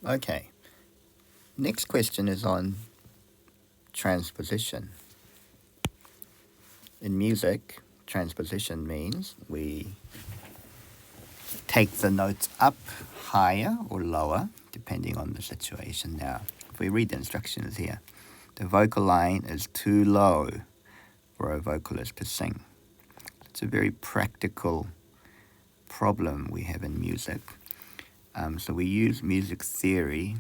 Okay, next question is on transposition. In music, transposition means we take the notes up, higher or lower, depending on the situation. Now, if we read the instructions here, the vocal line is too low for a vocalist to sing. It's a very practical problem we have in music. So we use music theory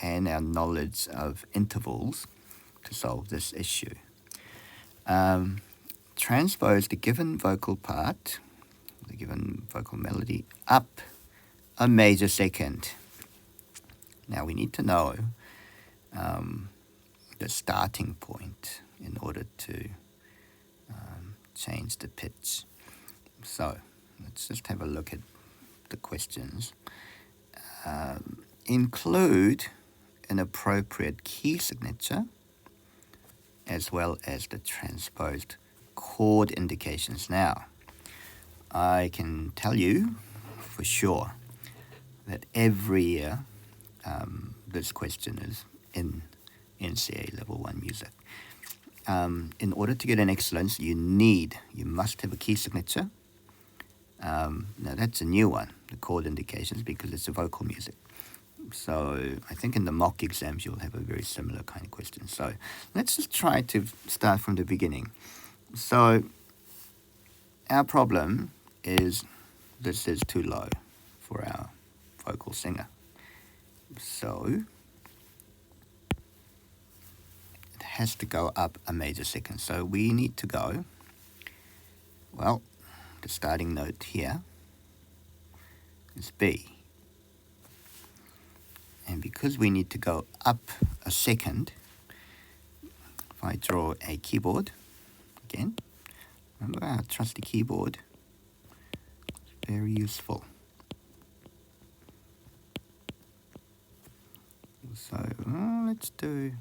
and our knowledge of intervals to solve this issue. Transpose the given vocal part, the given vocal melody, up a major second. Now we need to know the starting point in order to change the pitch. So let's just have a look at the questions. Include an appropriate key signature as well as the transposed chord indications. Now, I can tell you for sure that every year this question is in NCA Level 1 Music. In order to get an excellence, you must have a key signature. Now that's a new one, the chord indications, because it's a vocal music. So I think in the mock exams you'll have a very similar kind of question. So let's just try to start from the beginning. So our problem is this is too low for our vocal singer. So it has to go up a major second. So we need to go, well, the starting note here is B. And because we need to go up a second, if I draw a keyboard, again, remember our trusty keyboard, it's very useful. So let's do,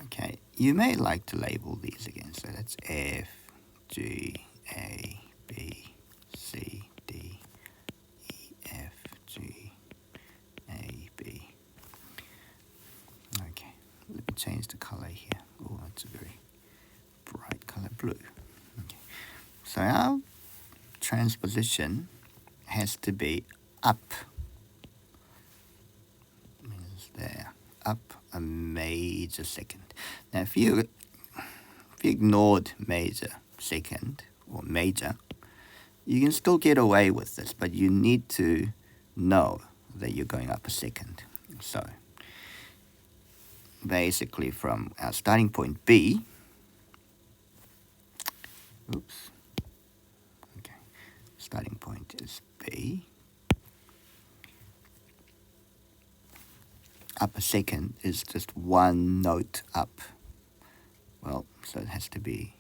okay, you may like to label these again. So that's F, G, A, B, C, D, E, F, G, A, B. Okay, let me change the color here. Oh, that's a very bright color, blue. Okay, so our transposition has to be up. Means there, up a major second. Now, if you ignored major second or major, you can still get away with this, but you need to know that you're going up a second. So basically from our starting point B, starting point is B, up a second is just one note up. Well, so it has to be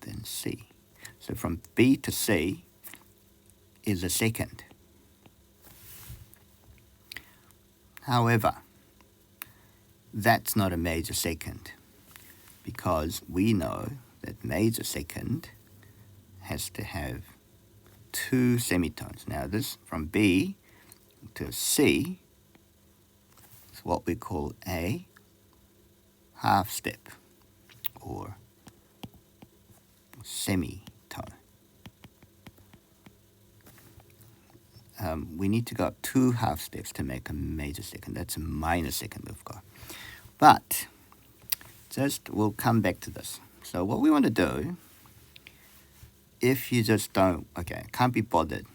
then C. So from B to C is a second. However, that's not a major second because we know that major second has to have two semitones. Now this from B to C is what we call a half step or semitone. We need to go up two half steps to make a major second. That's a minor second we've got. But we'll come back to this. So what we want to do, if you just can't be bothered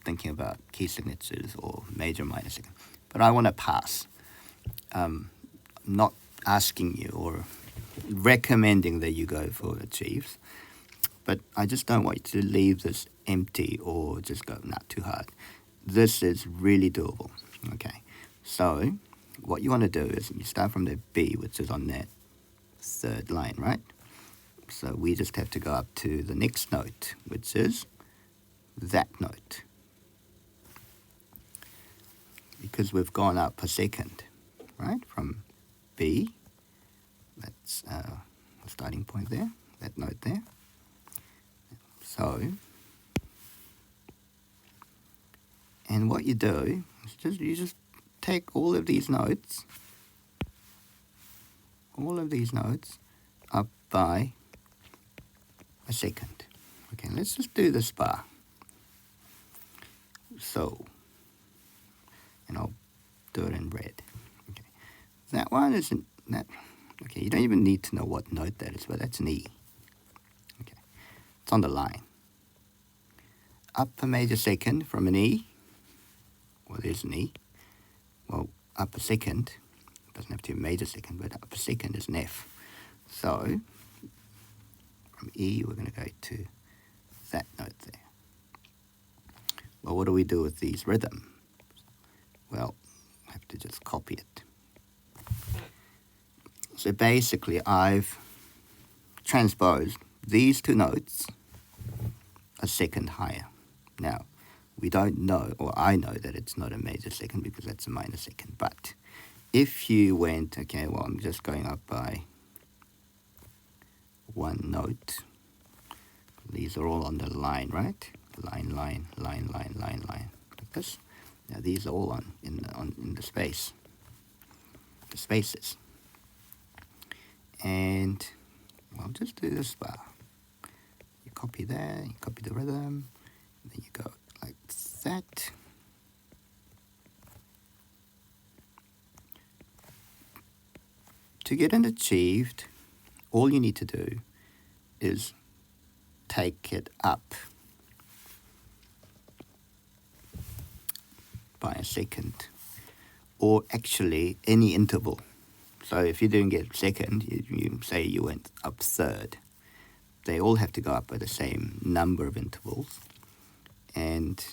thinking about key signatures or major, minor second, but I want to pass. Not asking you or recommending that you go for achieves, but I just don't want you to leave this empty or just go, not too hard. This is really doable. Okay, so what you want to do is you start from the B, which is on that third line, right? So we just have to go up to the next note, which is that note. Because we've gone up a second, right? From B, that's the starting point there, that note there. So And what you do is you just take all of these notes up by a second. Okay, let's just do this bar. So, and I'll do it in red. Okay, that one isn't that. Okay, you don't even need to know what note that is, but that's an E. Okay, it's on the line. Up a major second from an E. Well, there's an E. Well, up a second, doesn't have to be a major second, but up a second is an F. So, from E, we're going to go to that note there. Well, what do we do with these rhythms? Well, I have to just copy it. So basically, I've transposed these two notes a second higher. Now, we don't know, or I know that it's not a major second because that's a minor second. But if you went, okay, well, I'm just going up by one note. These are all on the line, right? Line, like this. Now these are all in the space, the spaces. And well, just do this bar. You copy there, you copy the rhythm, and then you go like that. To get it achieved, all you need to do is take it up by a second, or actually any interval. So if you didn't get second, you say you went up third. They all have to go up by the same number of intervals, and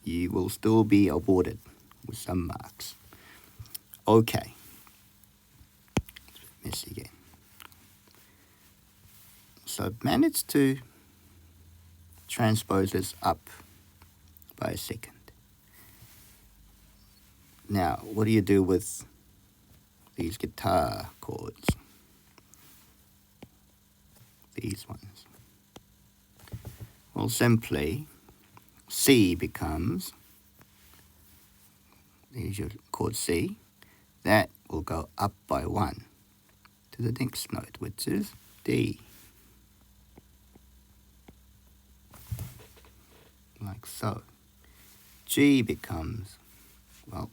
you will still be awarded with some marks. Okay. Messy again. So I've managed to transpose this up by a second. Now, what do you do with these guitar chords? These ones. Well, simply, C becomes, there's your chord C, that will go up by one to the next note, which is D. Like so. G becomes, well,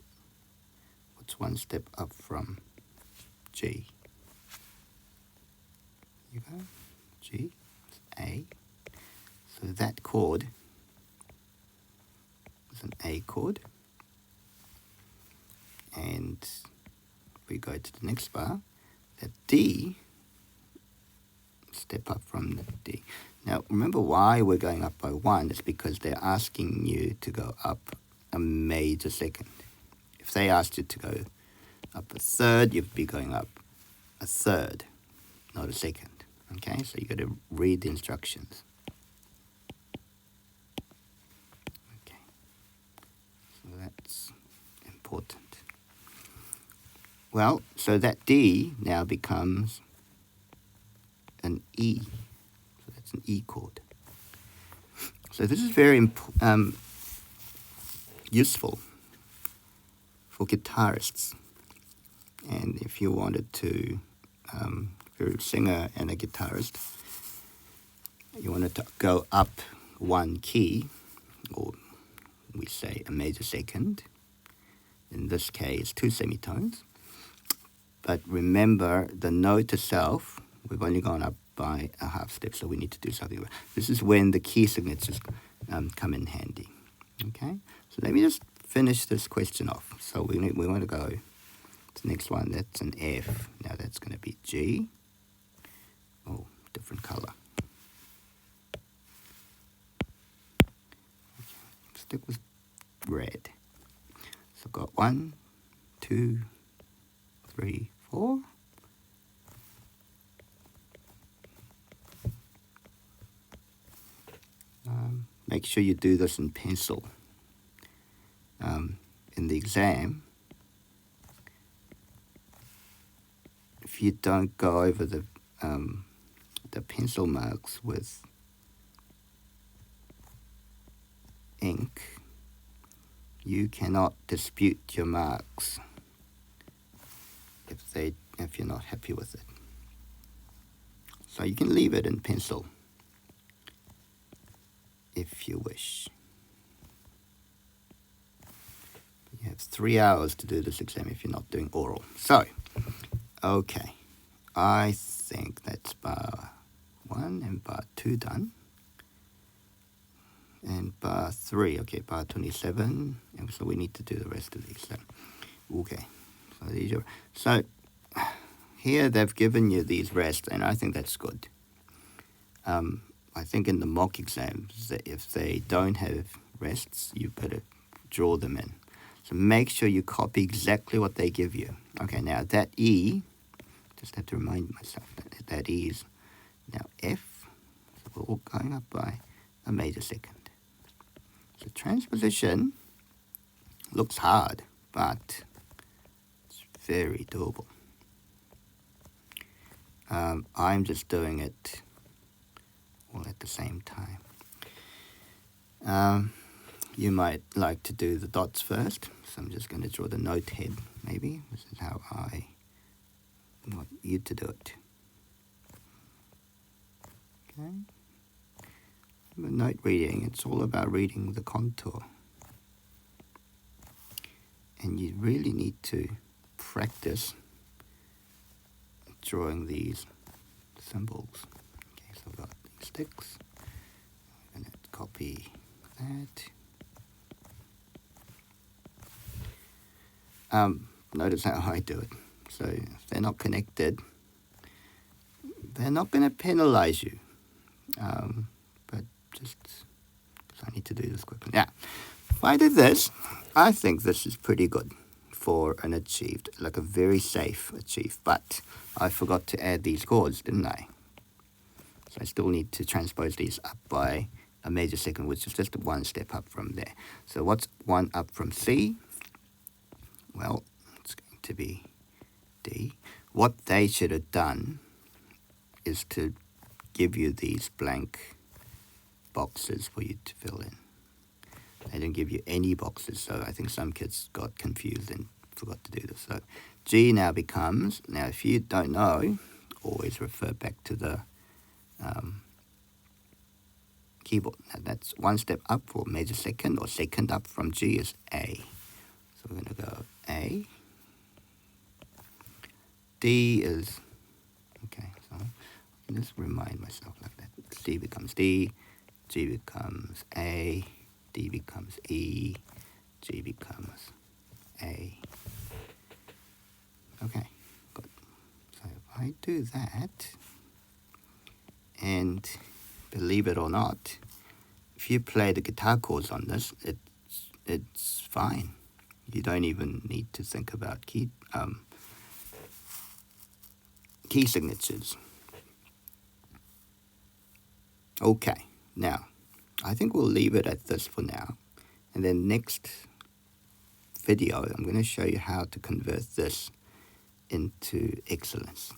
what's one step up from G? You go, G, A. So that chord is an A chord. And we go to the next bar, that D, step up from the D. Now, remember why we're going up by one. It's because they're asking you to go up a major second. If they asked you to go up a third, you'd be going up a third, not a second. Okay, so you got to read the instructions. Okay, so that's important. Well, so that D now becomes an E. So that's an E chord. So this is very useful for guitarists. And if you wanted to, if you're a singer and a guitarist, you wanted to go up one key, or we say a major second, in this case 2 semitones. But remember, the note itself, we've only gone up by a half step, so we need to do something about it. This is when the key signatures come in handy. Okay, so let me just finish this question off. So we want to go to the next one. That's an F. Now that's going to be G. Oh, different color. Okay. Stick with red. So I've got 1, 2, 3, 4. Make sure you do this in pencil. In the exam, if you don't go over the pencil marks with ink, You cannot dispute your marks if you're not happy with it. So you can leave it in pencil if you wish. You have 3 hours to do this exam if you're not doing oral. So, okay, I think that's bar 1 and bar 2 done. And bar 3, okay, bar 27, and so we need to do the rest of these. So, okay, so these are, so here they've given you these rests, and I think that's good. I think in the mock exams, if they don't have rests, you better draw them in. So make sure you copy exactly what they give you. Okay, now that E, just have to remind myself that E is now F, so we're all going up by a major second. So transposition looks hard, but it's very doable. I'm just doing it all at the same time. You might like to do the dots first, so I'm just going to draw the note head, maybe. This is how I want you to do it. Okay. With note reading, it's all about reading the contour. And you really need to practice drawing these symbols. Okay, so I've got these sticks. I'm going to copy that. Notice how I do it. So if they're not connected, they're not going to penalize you. But just because I need to do this quickly. Yeah, if I do this, I think this is pretty good for an achieved, like a very safe achieved. But I forgot to add these chords, didn't I? So I still need to transpose these up by a major second, which is just one step up from there. So what's one up from C? Well, it's going to be D. What they should have done is to give you these blank boxes for you to fill in. They didn't give you any boxes, so I think some kids got confused and forgot to do this. So G now becomes, now if you don't know, always refer back to the keyboard. Now that's one step up for major second, or second up from G is A. So we're going to go A. D is, okay, so I'll just remind myself like that. C becomes D, G becomes A, D becomes E, G becomes A. Okay, good. So if I do that, and believe it or not, if you play the guitar chords on this, it's fine. You don't even need to think about key signatures. Okay, now I think we'll leave it at this for now, and then next video I'm going to show you how to convert this into excellence.